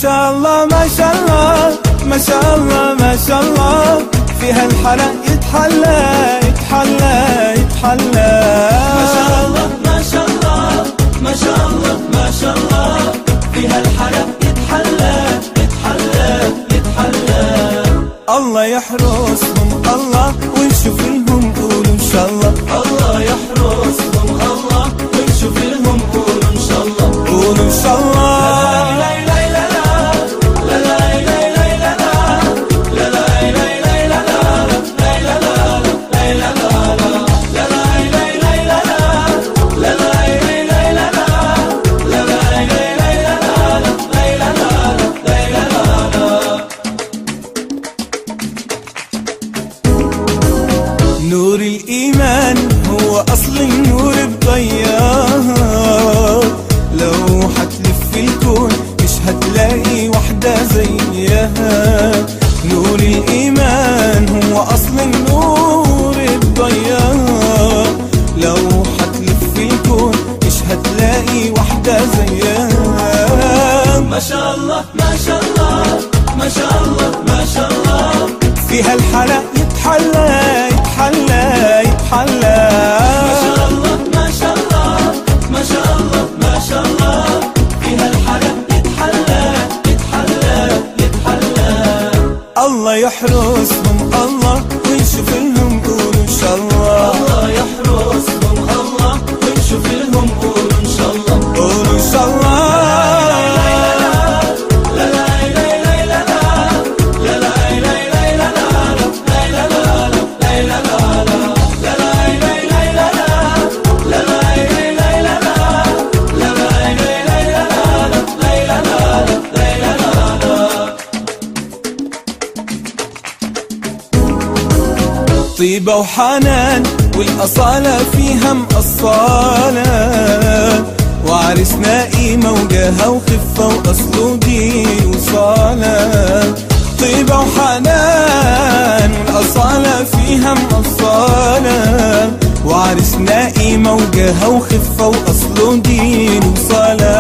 شاء الله ما شاء الله ما شاء الله ما شاء الله، فيها الحلا يتحلى يتحلى يتحلى. ما شاء الله ما شاء الله ما شاء الله ما شاء الله، فيها الحلا يتحلى يتحلى يتحلى. الله يحرسهم الله ونشوف لهم قولوا ان شاء الله. الله يحرسهم الله ونشوف لهم قولوا ان شاء الله. قولوا ان شاء الله. نور الإيمان هو أصل النور بضياه، لو حتلف الكون مش هتلاقي وحدة زيها. نور الإيمان هو أصل النور بضياه، لو حتلف الكون مش هتلاقي وحدة زيها. ما شاء الله ما شاء الله ما شاء الله ما شاء الله، فيها الحلا يتحلى يتحلى يتحلى. ما شاء الله ما شاء الله ما شاء الله ما شاء الله، فيها الحلا يتحلى يتحلى يتحلى. الله يحرسهم الله ونشوف لهم قولوا ان شاء الله. الله يحرسهم الله ونشوف لهم قولوا ان شاء الله. قولوا ان شاء الله. طيبة وحنان والأصالة فيها مقصالة، وعرسنا قيمة وجاهة وخفة وأصله دين وصالة. طيبة وحنان والأصالة فيها مقصالة، وعرسنا قيمة وجاهة وخفة وأصله دين وصالة.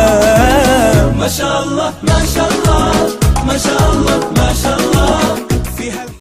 ما شاء الله ما شاء الله ما شاء الله ما شاء الله.